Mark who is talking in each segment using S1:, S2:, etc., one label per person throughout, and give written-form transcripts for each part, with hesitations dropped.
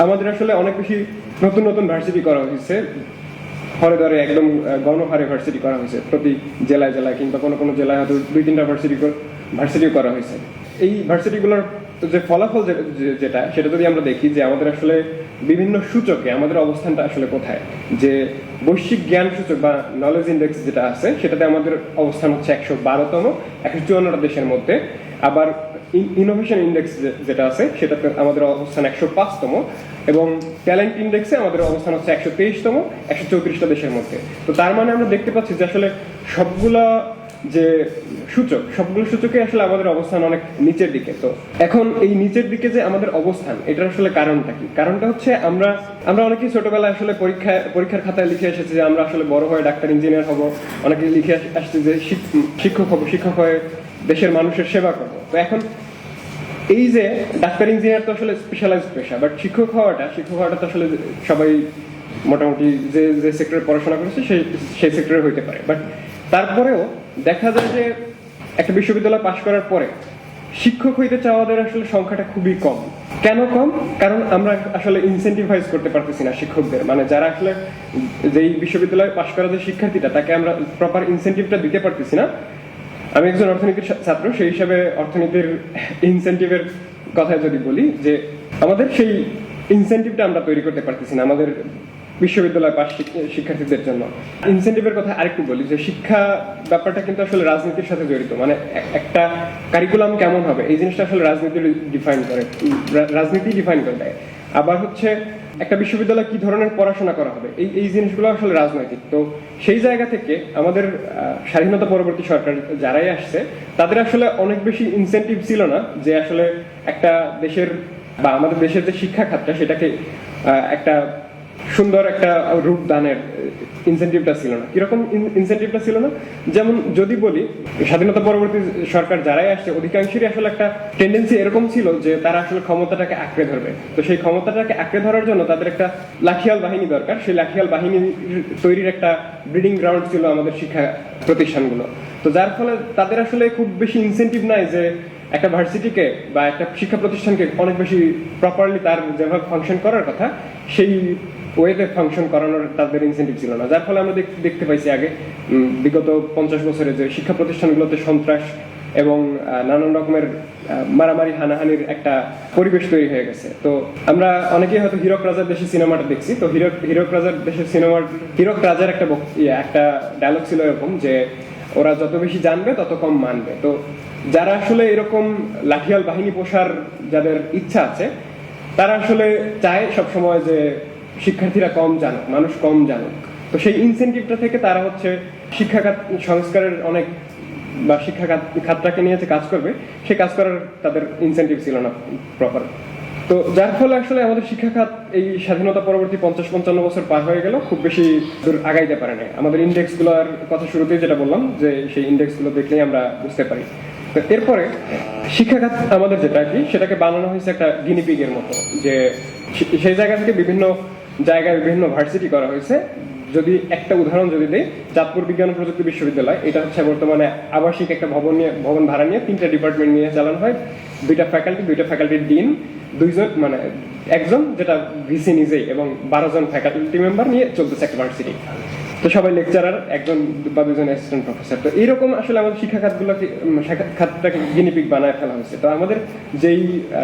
S1: আমাদের আসলে অনেক বেশি নতুন নতুন ভার্সিটি করা হয়েছে, হরে ধরে একদম গণহারে ভার্সিটি করা হয়েছে প্রতি জেলায় জেলায়, কিংবা কোনো কোনো জেলায় হয়তো 2-3টা ভার্সিটিও করা হয়েছে। এই ভার্সিটিগুলোর যে ফলাফল যেটা, সেটা যদি আমরা দেখি যে আমাদের আসলে বিভিন্ন সূচকে আমাদের অবস্থানটা আসলে কোথায়, যে বৈশ্বিক জ্ঞান সূচক বা নলেজ ইন্ডেক্স যেটা আছে, সেটাতে আমাদের অবস্থান হচ্ছে 112তম 154টা দেশের মধ্যে। আবার ইনোভেশন ইন্ডেক্স যেটা আছে, সেটাতে আমাদের অবস্থান 105তম, এবং ট্যালেন্ট ইন্ডেক্সে আমাদের অবস্থান হচ্ছে 123তম 134টা দেশের মধ্যে। তো তার মানে আমরা দেখতে পাচ্ছি যে আসলে সবগুলো সূচকে আসলে আমাদের অবস্থান অনেক নিচের দিকে। তো এখন এই নিচের দিকে যে আমাদের অবস্থান, এটার আসলে কারণটা কি? কারণটা হচ্ছে আমরা অনেকেই ছোটবেলায় আসলে পরীক্ষার খাতায় লিখে এসেছি যে আমরা আসলে বড় হয়ে ডাক্তার, ইঞ্জিনিয়ার হব। অনেকে লিখে আসছে যে শিক্ষক হয়ে দেশের মানুষের সেবা করব। তো এখন এই যে ডাক্তার, ইঞ্জিনিয়ার তো আসলে স্পেশালাইজড পেশা, বাট শিক্ষক হওয়াটা তো আসলে সবাই মোটামুটি যে সেক্টরে পড়াশোনা করেছে সেই সেক্টরে হইতে পারে। বাট তারপরেও দেখা যায় যে একটা বিশ্ববিদ্যালয় পাশ করার পরে শিক্ষক হইতে চাওয়াদের আসলে সংখ্যাটা খুবই কম। কেন কম? কারণ আমরা আসলে ইনসেন্টিভাইজ করতে পারতেছি না শিক্ষকদের, মানে যারা আসলে যেই বিশ্ববিদ্যালয়ে পাশ করা যে শিক্ষার্থীটা, তাকে আমরা প্রপার ইনসেন্টিভটা দিতে পারতেছি না। আমি একজন অর্থনীতির ছাত্র, সেই হিসাবে অর্থনীতির ইনসেন্টিভের কথা যদি বলি, যে আমাদের সেই ইনসেন্টিভটা আমরা তৈরি করতে পারতেছি না আমাদের বিশ্ববিদ্যালয় পাশ শিক্ষার্থীদের জন্য। ইনসেন্টিভের কথা আরেকটু বলি, যে শিক্ষা ব্যাপারটা কিন্তু আসলে রাজনীতির সাথে জড়িত। মানে একটা কারিকুলাম কেমন হবে, এই জিনিসটা আসলে রাজনীতি ডিফাইন করে দেয়। আবার হচ্ছে একটা বিশ্ববিদ্যালয়ে কি ধরনের পড়াশোনা করা হবে, এই জিনিসগুলো আসলে রাজনৈতিক। তো সেই জায়গা থেকে আমাদের স্বাধীনতা পরবর্তী সরকার যারাই আসছে, তাদের আসলে অনেক বেশি ইনসেন্টিভ ছিল না যে আসলে একটা দেশের বা আমাদের দেশের যে শিক্ষা খাতটা, সেটাকে একটা সুন্দর একটা রূপ দানের ইনসেন্টিভটা ছিল না। কিরকম ইনসেন্টিভটা ছিল না? যেমন যদি বলি, স্বাধীনতা পরবর্তী সরকার যারাই আসছে, অধিকাংশেরই আসলে একটা টেন্ডেন্সি এরকম ছিল যে তারা আসলে ক্ষমতাটাকে আঁকড়ে ধরবে। তো সেই ক্ষমতাটাকে আঁকড়ে ধরার জন্য তাদের একটা লাঠিয়াল বাহিনী দরকার। সেই লাঠিয়াল বাহিনী তৈরির একটা ব্রিডিং গ্রাউন্ড ছিল আমাদের শিক্ষা প্রতিষ্ঠানগুলো। তো যার ফলে তাদের আসলে খুব বেশি ইনসেন্টিভ নাই যে একটা ভার্সিটিকে বা একটা শিক্ষা প্রতিষ্ঠানকে অনেক বেশি প্রপারলি তার যেভাবে ফাংশন করার কথা, সেই ওয়েতে ফাংশন করানোর তাদের ইনসেন্টিভ ছিল না। যার ফলে আমরা দেখতে পাইছি আগে বিগত 50 বছরে যে শিক্ষা প্রতিষ্ঠানগুলোতে সন্ত্রাস এবং নানান রকমের মারামারি হানাহানির একটা পরিবেশ তৈরি হয়ে গেছে। তো আমরা অনেকেই হয়তো হীরক রাজার দেশে সিনেমাটা দেখছি। তো হীরক রাজার দেশের সিনেমার হীরক রাজার একটা ডায়লগ ছিল এরকম, যে ওরা যত বেশি জানবে তত কম মানবে। তো যারা আসলে এরকম লাঠিয়াল বাহিনী পোষার যাদের ইচ্ছা আছে, তারা আসলে চায় সবসময় যে শিক্ষার্থীরা কম জানুক, মানুষ কম জানুক। তো সেই ইনসেন্টিভটা থেকে তারা হচ্ছে শিক্ষাখাত সংস্কারের অনেক বা শিক্ষা খাতটাকে নিয়ে যে কাজ করবে, সেই কাজ করার তাদের ইনসেন্টিভ ছিল না প্রপার। তো যার ফলে আসলে আমাদের শিক্ষা খাত এই স্বাধীনতা পরবর্তী 50-55 বছর পার হয়ে গেল, খুব বেশি দূর আগাইতে পারে না। আমাদের ইন্ডেক্সগুলোর কথা শুরুতেই যেটা বললাম, যে সেই ইন্ডেক্সগুলো দেখলেই আমরা বুঝতে পারি। তো এরপরে শিক্ষা খাত আমাদের যেটা কি, সেটাকে বানানো হয়েছে একটা গিনিপিগের মতো, যে সেই জায়গা থেকে বিভিন্ন জায়গায় বিভিন্ন ভার্সিটি করা হয়েছে। যদি একটা উদাহরণ যদি দেই, চাঁদপুর বিজ্ঞান ও প্রযুক্তি বিশ্ববিদ্যালয়, এটা হচ্ছে বর্তমানে আবাসিক একটা ভবন ভাড়া নিয়ে 3টা ডিপার্টমেন্ট নিয়ে চালানো হয়। 2টা ফ্যাকাল্টির ডিন, একজন যেটা ভিসি নিজেই, এবং 12 জন ফ্যাকাল্টি মেম্বার নিয়ে চলতেছে একটা ভার্সিটি। তো সবাই লেকচারার, একজন বা 2জন অ্যাসিস্ট্যান্ট প্রফেসর। তো এইরকম আসলে আমাদের শিক্ষা খাতটাকে গিনিপিগ বানায় ফেলা হয়েছে। তো আমাদের যেই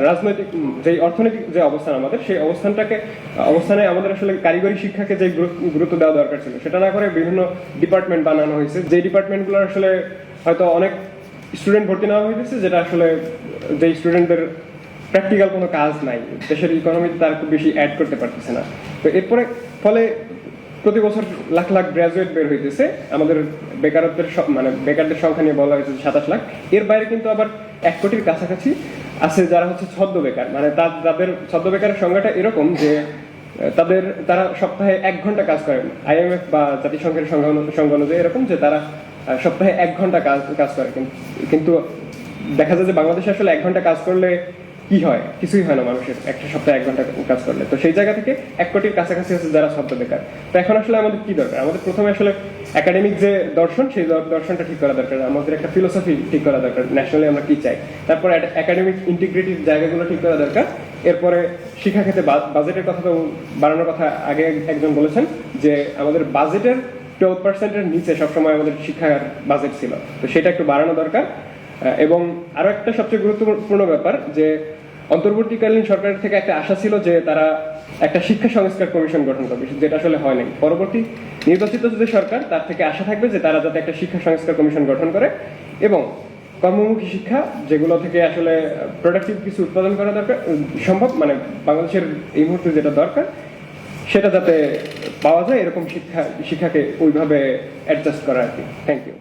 S1: রাজনৈতিক, যেই অর্থনৈতিক যে অবস্থান আমাদের, সেই অবস্থানে আমাদের আসলে কারিগরি শিক্ষাকে যে গুরুত্ব দেওয়া দরকার ছিল, সেটা না করে বিভিন্ন ডিপার্টমেন্ট বানানো হয়েছে। যে ডিপার্টমেন্টগুলো আসলে হয়তো অনেক স্টুডেন্ট ভর্তি নেওয়া হয়েছে, যেটা আসলে যে স্টুডেন্টদের প্র্যাকটিক্যাল কোনো কাজ নাই, দেশের ইকোনমিতে তারা খুব বেশি অ্যাড করতে পারতেছে না। তো এরপরে ফলে প্রতি বছর লাখ লাখ গ্রাজুয়েট বের হইতেছে। আমাদের বেকারদের সংখ্যা নিয়ে বলা হয়েছে 27 লাখ। এর বাইরে কিন্তু আবার 1 কোটির কাছাকাছি আছে যারা হচ্ছে ছদ্ম বেকার। মানে তাদের ছদ্ম বেকারের সংখ্যাটা এরকম যে তারা সপ্তাহে 1 ঘন্টা কাজ করেন। IMF বা জাতিসংঘের সংখ্যা অনুযায়ী এরকম যে তারা সপ্তাহে 1 ঘন্টা কাজ করে। কিন্তু দেখা যায় যে বাংলাদেশে আসলে 1 ঘন্টা কাজ করলে কি হয়? কিছুই হয় না মানুষের একটা সপ্তাহে 1 ঘন্টা কাজ করলে। তো সেই জায়গা থেকে 1 কোটির কাছাকাছি আছে যারা ছদ্ম বেকার। তো এখন আসলে আমাদের কি দরকার? আমাদের প্রথমে আসলে একাডেমিক যে দর্শন, সেই দর্শনটা ঠিক করা দরকার। আমাদের একটা ফিলোসফি ঠিক করা দরকার, ন্যাশনালি আমরা কি চাই। তারপর একাডেমিক ইন্টিগ্রিটির জায়গাগুলো ঠিক করা দরকার। এরপরে শিক্ষা ক্ষেত্রে বাজেটের কথা তো বাড়ানোর কথা আগে একজন বলেছেন যে আমাদের বাজেটের 12%-এর নিচে সবসময় আমাদের শিক্ষার বাজেট ছিল, তো সেটা একটু বাড়ানো দরকার। এবং আরো একটা সবচেয়ে গুরুত্বপূর্ণ ব্যাপার যে অন্তর্বর্তীকালীন সরকারের থেকে একটা আশা ছিল যে তারা একটা শিক্ষা সংস্কার কমিশন গঠন করবে, যেটা আসলে হয় নাই। পরবর্তী নির্বাচিত যে সরকার, তার থেকে আশা থাকবে যে তারা যাতে একটা শিক্ষা সংস্কার কমিশন গঠন করে এবং কর্মমুখী শিক্ষা, যেগুলো থেকে আসলে প্রোডাক্টিভ কিছু উৎপাদন করা দরকার সম্ভব, মানে বাংলাদেশের এই মুহূর্তে যেটা দরকার সেটা যাতে পাওয়া যায়, এরকম শিক্ষাকে ওইভাবে অ্যাডজাস্ট করা আর কি। Thank you.